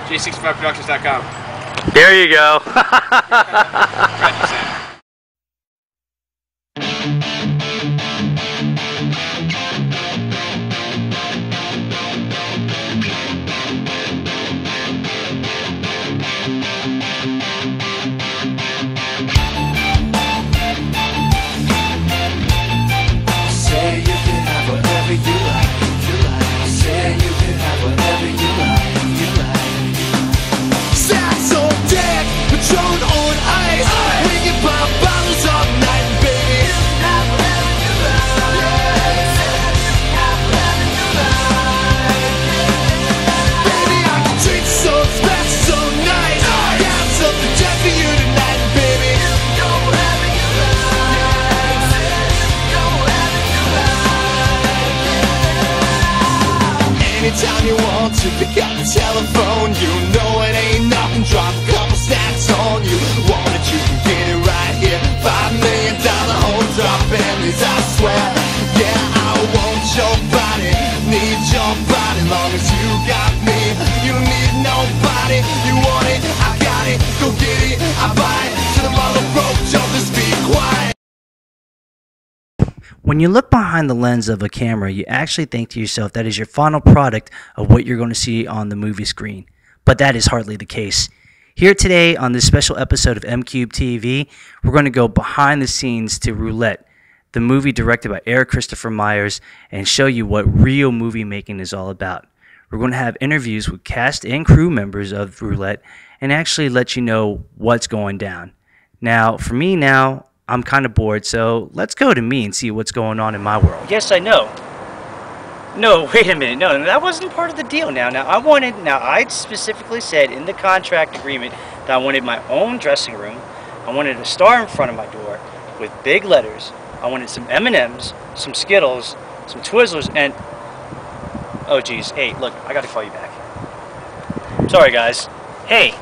J65productions.com. There you go. Glad you said it. Anytime you want to pick up the telephone, you know it ain't nothing. Drop a couple stacks on you. Want it, you can get it right here. $5 million home drop families, I swear. Yeah, I want your body, need your body. Long as you got me, you need nobody. You want it, I got it. Go get it, I buy it. To the mother road, don't just be quiet. When you look behind the lens of a camera, you actually think to yourself that is your final product of what you're going to see on the movie screen. But that is hardly the case. Here today on this special episode of M-Cube TV, we're going to go behind the scenes to Roulette, the movie directed by Erik Kristopher Myers, and show you what real movie making is all about. We're going to have interviews with cast and crew members of Roulette and actually let you know what's going down. Now, for me now, I'm kind of bored, so let's go to me and see what's going on in my world. Yes, I know. No, wait a minute. No, that wasn't part of the deal now. I specifically said in the contract agreement that I wanted my own dressing room. I wanted a star in front of my door with big letters. I wanted some M&Ms, some Skittles, some Twizzlers, and... Oh, geez. Hey, look, I gotta call you back. Sorry, guys. Hey,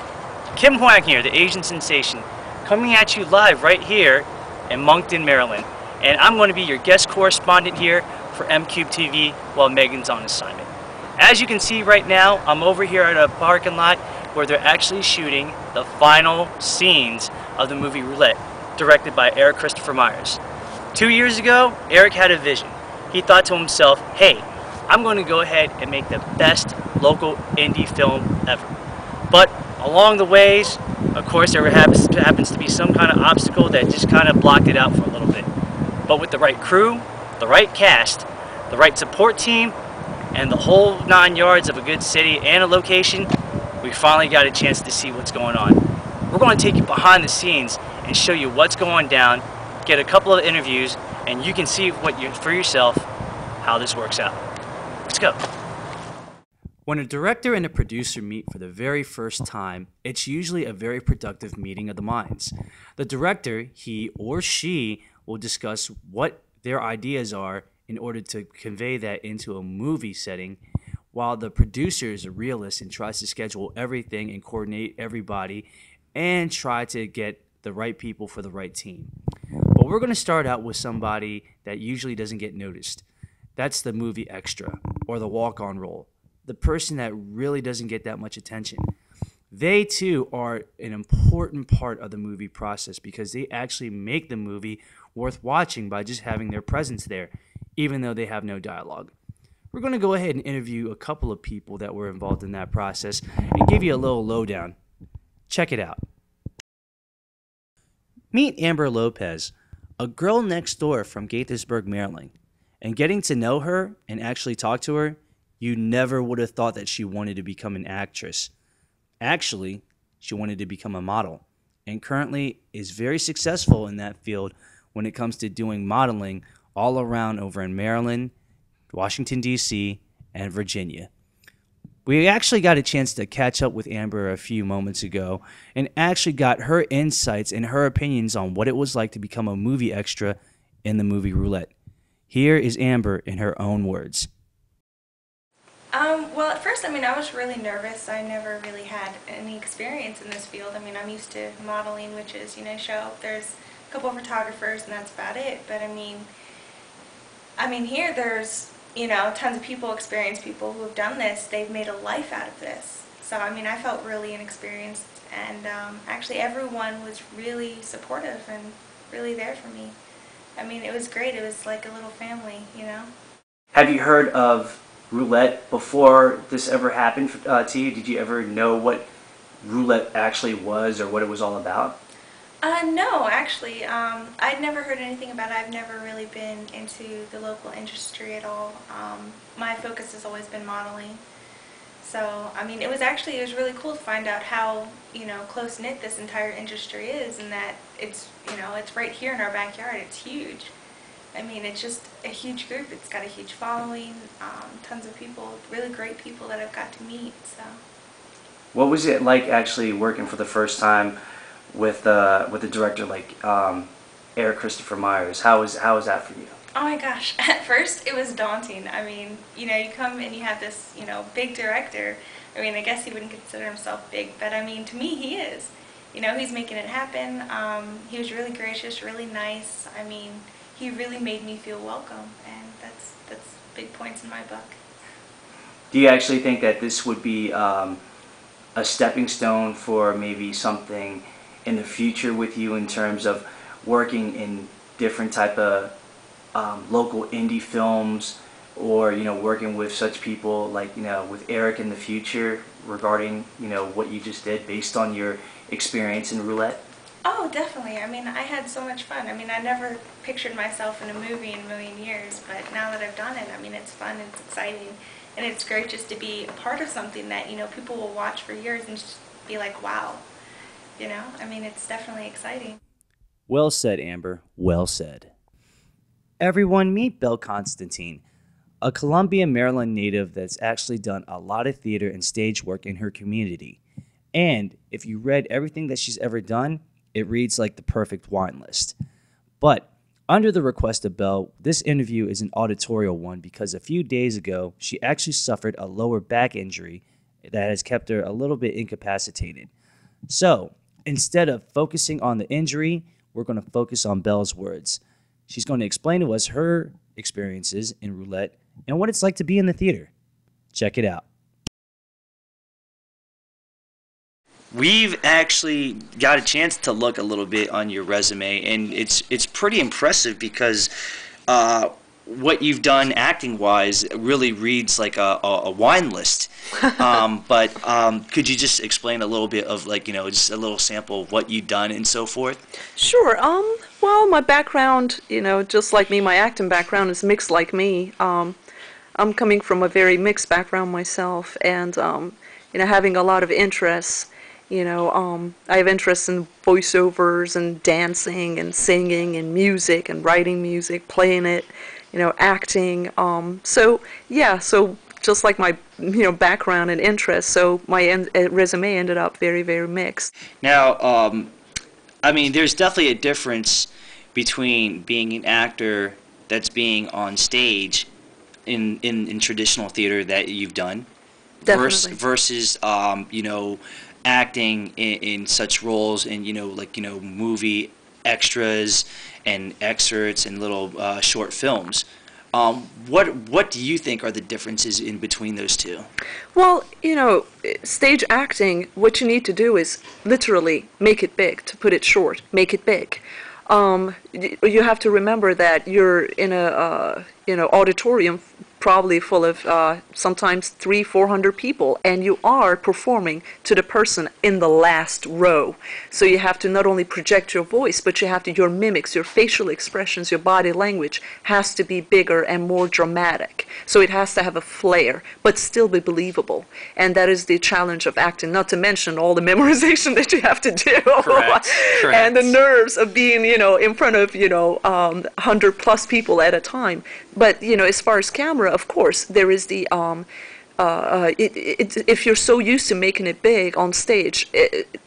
Kim Hwang here, the Asian sensation, coming at you live right here in Moncton, Maryland. And I'm going to be your guest correspondent here for M-Cube TV while Megan's on assignment. As you can see right now, I'm over here at a parking lot where they're actually shooting the final scenes of the movie Roulette, directed by Erik Kristopher Myers. 2 years ago, Erik had a vision. He thought to himself, hey, I'm going to go ahead and make the best local indie film ever. But along the ways, of course, there happens to be some kind of obstacle that just kind of blocked it out for a little bit. But with the right crew, the right cast, the right support team, and the whole 9 yards of a good city and a location, we finally got a chance to see what's going on. We're going to take you behind the scenes and show you what's going down, get a couple of interviews, and you can see for yourself how this works out. Let's go. When a director and a producer meet for the very first time, it's usually a very productive meeting of the minds. The director, he or she, will discuss what their ideas are in order to convey that into a movie setting, while the producer is a realist and tries to schedule everything and coordinate everybody and try to get the right people for the right team. But we're going to start out with somebody that usually doesn't get noticed. That's the movie extra, or the walk-on role. The person that really doesn't get that much attention. They too are an important part of the movie process because they actually make the movie worth watching by just having their presence there, even though they have no dialogue. We're going to go ahead and interview a couple of people that were involved in that process and give you a little lowdown. Check it out. Meet Amber Lopez, a girl next door from Gaithersburg, Maryland. And getting to know her and actually talk to her, you never would have thought that she wanted to become an actress. Actually, she wanted to become a model, and currently is very successful in that field when it comes to doing modeling all around over in Maryland, Washington, D.C., and Virginia. We actually got a chance to catch up with Amber a few moments ago and actually got her insights and her opinions on what it was like to become a movie extra in the movie Roulette. Here is Amber in her own words. Well, at first, I was really nervous. I never really had any experience in this field. I'm used to modeling, which is, show up, there's a couple of photographers, and that's about it. But here there's, tons of people, experienced people who have done this. They've made a life out of this. So, I mean, I felt really inexperienced, and actually everyone was really supportive and really there for me. I mean, it was great. It was like a little family, you know? Have you heard of Roulette before this ever happened to you? Did you ever know what Roulette actually was or what it was all about? No, actually, I'd never heard anything about it. I've never really been into the local industry at all. My focus has always been modeling. So, I mean, it was really cool to find out how, you know, close-knit this entire industry is, and that it's, you know, it's right here in our backyard. It's huge. I mean, it's just a huge group. It's got a huge following, tons of people, really great people that I've got to meet, so. What was it like actually working for the first time with a director like Erik Kristopher Myers? How was that for you? Oh my gosh, at first it was daunting. I mean, you know, you come and you have this, you know, big director. I mean, I guess he wouldn't consider himself big, but I mean, to me he is. You know, he's making it happen. He was really gracious, really nice. I mean, he really made me feel welcome, and that's big points in my book. Do you actually think that this would be a stepping stone for maybe something in the future with you in terms of working in different type of local indie films, or, you know, working with such people like, you know, with Erik in the future regarding, you know, what you just did based on your experience in Roulette? Oh, definitely. I mean, I had so much fun. I mean, I never pictured myself in a movie in a million years, but now that I've done it, I mean, it's fun, it's exciting, and it's great just to be a part of something that, you know, people will watch for years and just be like, wow. You know, I mean, it's definitely exciting. Well said, Amber. Well said. Everyone, meet Belle Constantine, a Columbia, Maryland native that's actually done a lot of theater and stage work in her community. And if you read everything that she's ever done, it reads like the perfect wine list. But under the request of Belle, this interview is an auditorial one because a few days ago, she actually suffered a lower back injury that has kept her a little bit incapacitated. So instead of focusing on the injury, we're going to focus on Belle's words. She's going to explain to us her experiences in Roulette and what it's like to be in the theater. Check it out. We've actually got a chance to look a little bit on your resume, and it's pretty impressive because what you've done acting-wise really reads like a wine list. But could you just explain a little bit of, like, you know, just a little sample of what you've done and so forth? Sure. Well, my background, you know, just like me, my acting background is mixed like me. I'm coming from a very mixed background myself, and, you know, having a lot of interests. You know, I have interests in voiceovers and dancing and singing and music and writing music, playing it, you know, acting. So, yeah, so just like my, you know, background and interests, so my resume ended up very, very mixed. Now, I mean, there's definitely a difference between being an actor that's being on stage in traditional theater that you've done versus you know, acting in such roles in, you know, like, you know, movie extras and excerpts and little short films. What do you think are the differences in between those two? Well, you know, stage acting, what you need to do is literally make it big. To put it short, make it big. You have to remember that you're in a you know, auditorium probably full of sometimes 300-400 people, and you are performing to the person in the last row. So you have to not only project your voice, but you have to, your mimics, your facial expressions, your body language has to be bigger and more dramatic. So it has to have a flair, but still be believable. And that is the challenge of acting, not to mention all the memorization that you have to do. Correct. And the nerves of being, you know, in front of, you know, 100+ people at a time. But, you know, as far as camera, of course, there is the, if you're so used to making it big on stage,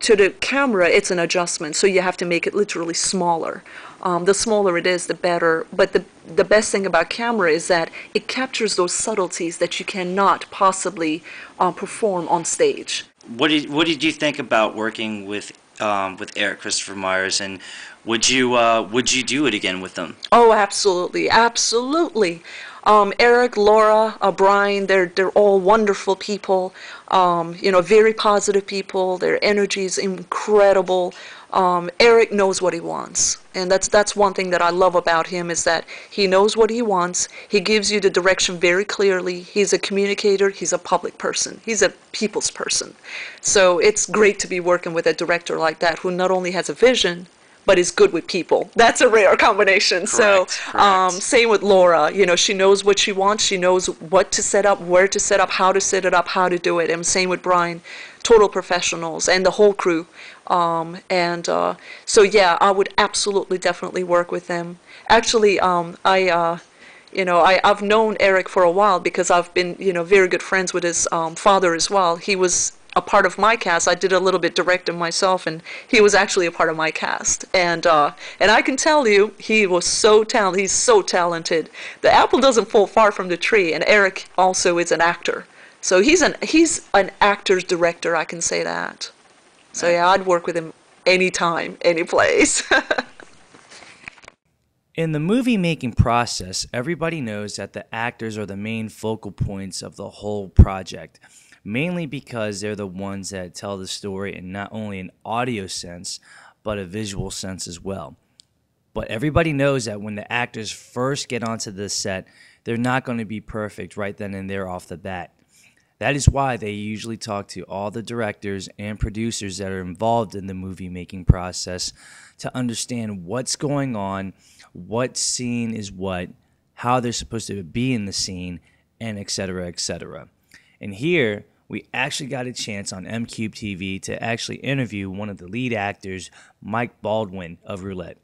to the camera, it's an adjustment. So you have to make it literally smaller. The smaller it is, the better. But the best thing about camera is that it captures those subtleties that you cannot possibly perform on stage. What did you think about working with Erik Kristopher Myers, and would you do it again with them? Oh, absolutely, absolutely. Erik, Laura, Brian, they're all wonderful people, very positive people. Their energy is incredible. Erik knows what he wants, and that's one thing that I love about him, is that he knows what he wants. He gives you the direction very clearly. He's a communicator. He's a public person. He's a people's person. So it's great to be working with a director like that, who not only has a vision, but is good with people. That's a rare combination. Correct. Same with Laura. She knows what she wants. She knows what to set up, where to set up, how to set it up, how to do it. And same with Brian. Total professionals, and the whole crew. So yeah, I would absolutely, definitely work with them. Actually, I've known Erik for a while, because I've been, very good friends with his father as well. He was a part of my cast. I did a little bit directing myself, and he was actually a part of my cast. And I can tell you, he was so talented. He's so talented. The apple doesn't fall far from the tree. And Erik also is an actor, so he's an actor's director. I can say that. So yeah, I'd work with him anytime, any place. In the movie-making process, everybody knows that the actors are the main focal points of the whole project, mainly because they're the ones that tell the story in not only an audio sense, but a visual sense as well. But everybody knows that when the actors first get onto the set, they're not going to be perfect right then and there off the bat. That is why they usually talk to all the directors and producers that are involved in the movie-making process to understand what's going on, what scene is what, how they're supposed to be in the scene, and etc., etc. And here, we actually got a chance on MCube TV to actually interview one of the lead actors, Mike Baldwin of Roulette.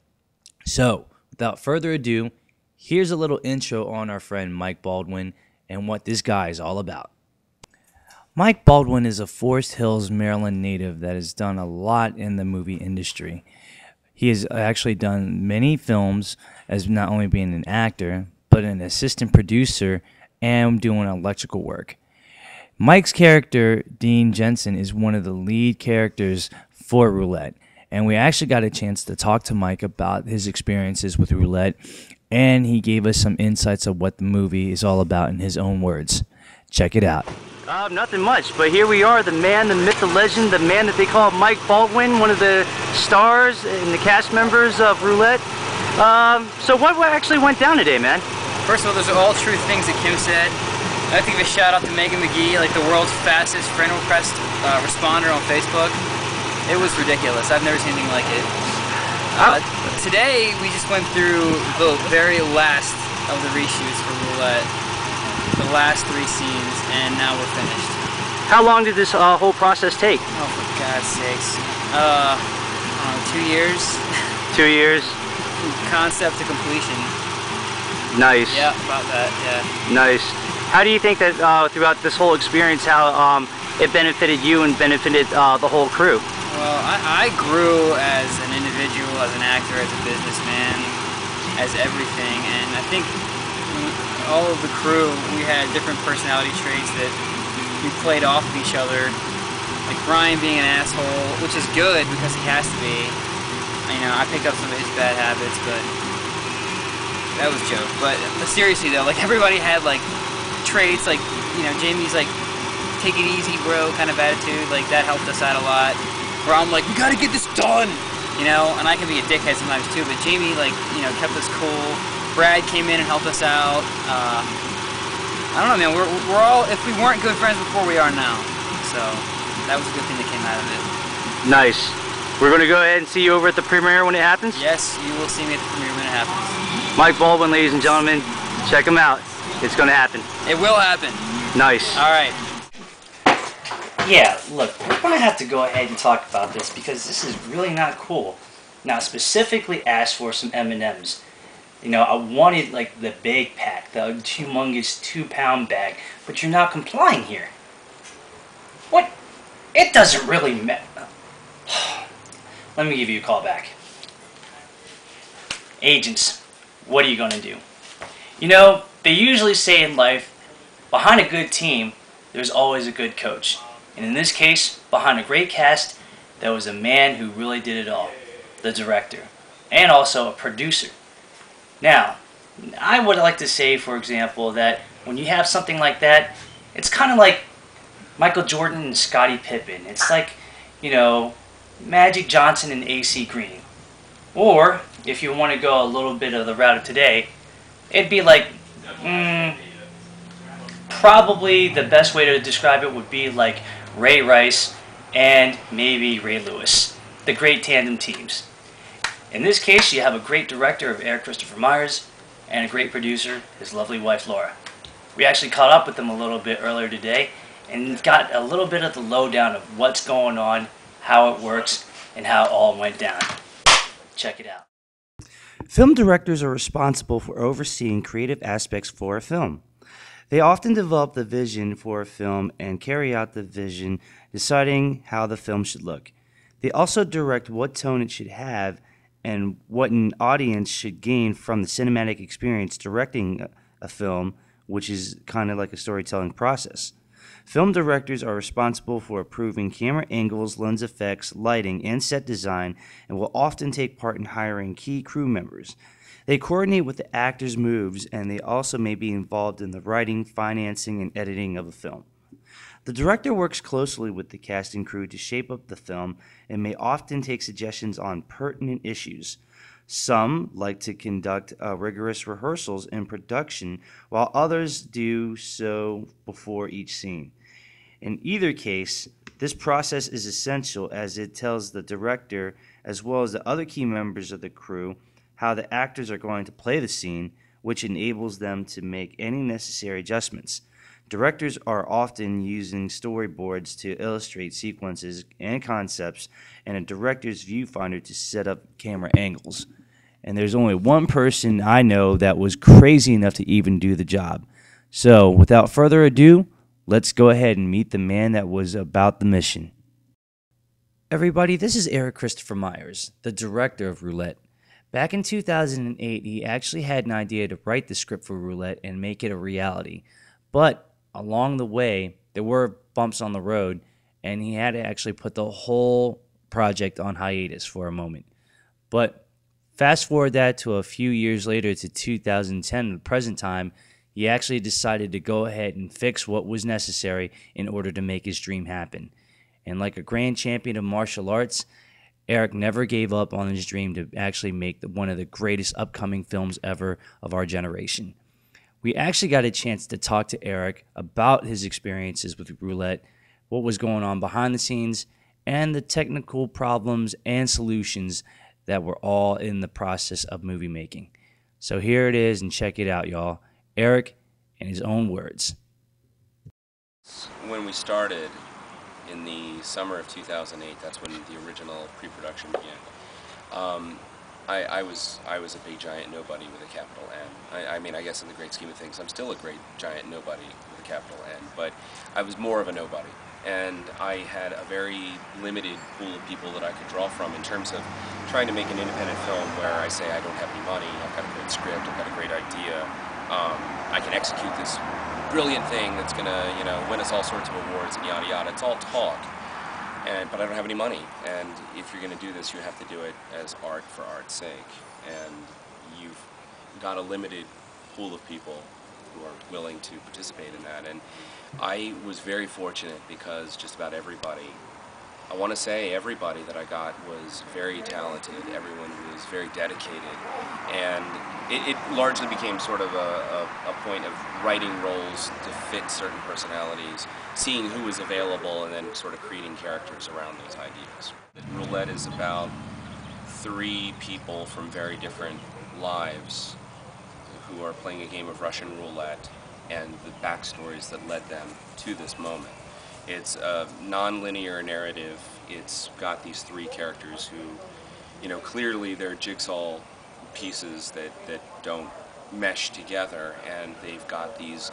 So, without further ado, here's a little intro on our friend Mike Baldwin and what this guy is all about. Mike Baldwin is a Forest Hills, Maryland native that has done a lot in the movie industry. He has actually done many films as not only being an actor, but an assistant producer and doing electrical work. Mike's character, Dean Jensen, is one of the lead characters for Roulette, and we actually got a chance to talk to Mike about his experiences with Roulette, and he gave us some insights of what the movie is all about in his own words. Check it out. Nothing much, but here we are, the man, the myth, the legend, the man that they call Mike Baldwin, one of the stars and the cast members of Roulette. So what actually went down today, man? First of all, those are all true things that Kim said. I'd like to give a shout out to Megan McGee, like the world's fastest friend request responder on Facebook. It was ridiculous. I've never seen anything like it. Today, we just went through the very last of the reshoots for Roulette. The last 3 scenes, and now we're finished. How long did this whole process take? Oh, for God's sakes. I don't know, 2 years? 2 years? From concept to completion. Nice. Yeah, about that, yeah. Nice. How do you think that throughout this whole experience, how it benefited you and benefited the whole crew? Well, I grew as an individual, as an actor, as a businessman, as everything, and I think all of the crew, we had different personality traits that we played off of each other. Like Brian being an asshole, which is good because he has to be. I picked up some of his bad habits, but that was a joke. But seriously though, like everybody had like traits, like, Jamie's like, take it easy bro kind of attitude, like that helped us out a lot. Where I'm like, we gotta get this done, and I can be a dickhead sometimes too, but Jamie like, kept us cool. Brad came in and helped us out. I don't know, man. We're all, if we weren't good friends before, we are now. So that was a good thing that came out of it. Nice. We're going to go ahead and see you over at the premiere when it happens? Yes, you will see me at the premiere when it happens. Mike Baldwin, ladies and gentlemen, check him out. It's going to happen. It will happen. Nice. All right. Yeah, look, we're going to have to go ahead and talk about this because this is really not cool. Now, specifically asked for some M&Ms. I wanted like the big pack, the humongous 2-pound bag, but you're not complying here. What? It doesn't really matter. Let me give you a call back. Agents, what are you going to do? They usually say in life, behind a good team, there's always a good coach. And in this case, behind a great cast, there was a man who really did it all. The director. And also a producer. Now, I would like to say, for example, that when you have something like that, it's kind of like Michael Jordan and Scottie Pippen. It's like, you know, Magic Johnson and AC Green. Or, if you want to go a little bit of the route of today, it'd be like, probably the best way to describe it would be like Ray Rice and maybe Ray Lewis, the great tandem teams. In this case, you have a great director of Erik Kristopher Myers and a great producer, his lovely wife Laura. We actually caught up with them a little bit earlier today and got a little bit of the lowdown of what's going on, how it works, and how it all went down. Check it out. Film directors are responsible for overseeing creative aspects for a film. They often develop the vision for a film and carry out the vision, deciding how the film should look. They also direct what tone it should have and what an audience should gain from the cinematic experience directing a film, which is kind of like a storytelling process. Film directors are responsible for approving camera angles, lens effects, lighting, and set design, and will often take part in hiring key crew members. They coordinate with the actors' moves, and they also may be involved in the writing, financing, and editing of a film. The director works closely with the cast and crew to shape up the film and may often take suggestions on pertinent issues. Some like to conduct rigorous rehearsals in production, while others do so before each scene. In either case, this process is essential as it tells the director, as well as the other key members of the crew, how the actors are going to play the scene, which enables them to make any necessary adjustments. Directors are often using storyboards to illustrate sequences and concepts, and a director's viewfinder to set up camera angles. And there's only one person I know that was crazy enough to even do the job. So, without further ado, let's go ahead and meet the man that was about the mission. Everybody, this is Erik Kristopher Myers, the director of Roulette. Back in 2008, he actually had an idea to write the script for Roulette and make it a reality. But along the way, there were bumps on the road, and he had to actually put the whole project on hiatus for a moment. But fast forward that to a few years later to 2010, the present time, he actually decided to go ahead and fix what was necessary in order to make his dream happen. And like a grand champion of martial arts, Erik never gave up on his dream to actually make one of the greatest upcoming films ever of our generation. We actually got a chance to talk to Erik about his experiences with Roulette, what was going on behind the scenes, and the technical problems and solutions that were all in the process of movie making. So here it is, and check it out, y'all. Erik, in his own words. When we started in the summer of 2008, that's when the original pre-production began. I was a big giant nobody with a capital N. I mean, I guess in the great scheme of things, I'm still a great giant nobody with a capital N, but I was more of a nobody. And I had a very limited pool of people that I could draw from in terms of trying to make an independent film where I say I don't have any money, I've got a great script, I've got a great idea, I can execute this brilliant thing that's gonna, win us all sorts of awards and yada yada. It's all talk, but I don't have any money. And if you're gonna do this, you have to do it as art for art's sake. And you've got a limited pool of people who are willing to participate in that. And I was very fortunate because just about everybody, I want to say everybody that I got was very talented. Everyone was very dedicated, and it largely became sort of a point of writing roles to fit certain personalities, seeing who was available, and then sort of creating characters around those ideas. Roulette is about 3 people from very different lives who are playing a game of Russian roulette and the backstories that led them to this moment. It's a non-linear narrative. It's got these 3 characters who, clearly they're jigsaw pieces that don't mesh together, and they've got these,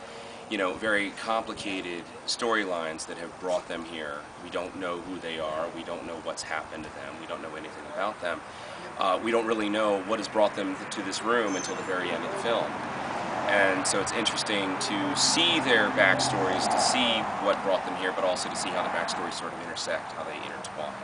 very complicated storylines that have brought them here. We don't know who they are. We don't know what's happened to them. We don't know anything about them. We don't really know what has brought them to this room until the very end of the film. And so it's interesting to see their backstories, to see what brought them here, but also to see how the backstories sort of intersect, how they intertwine.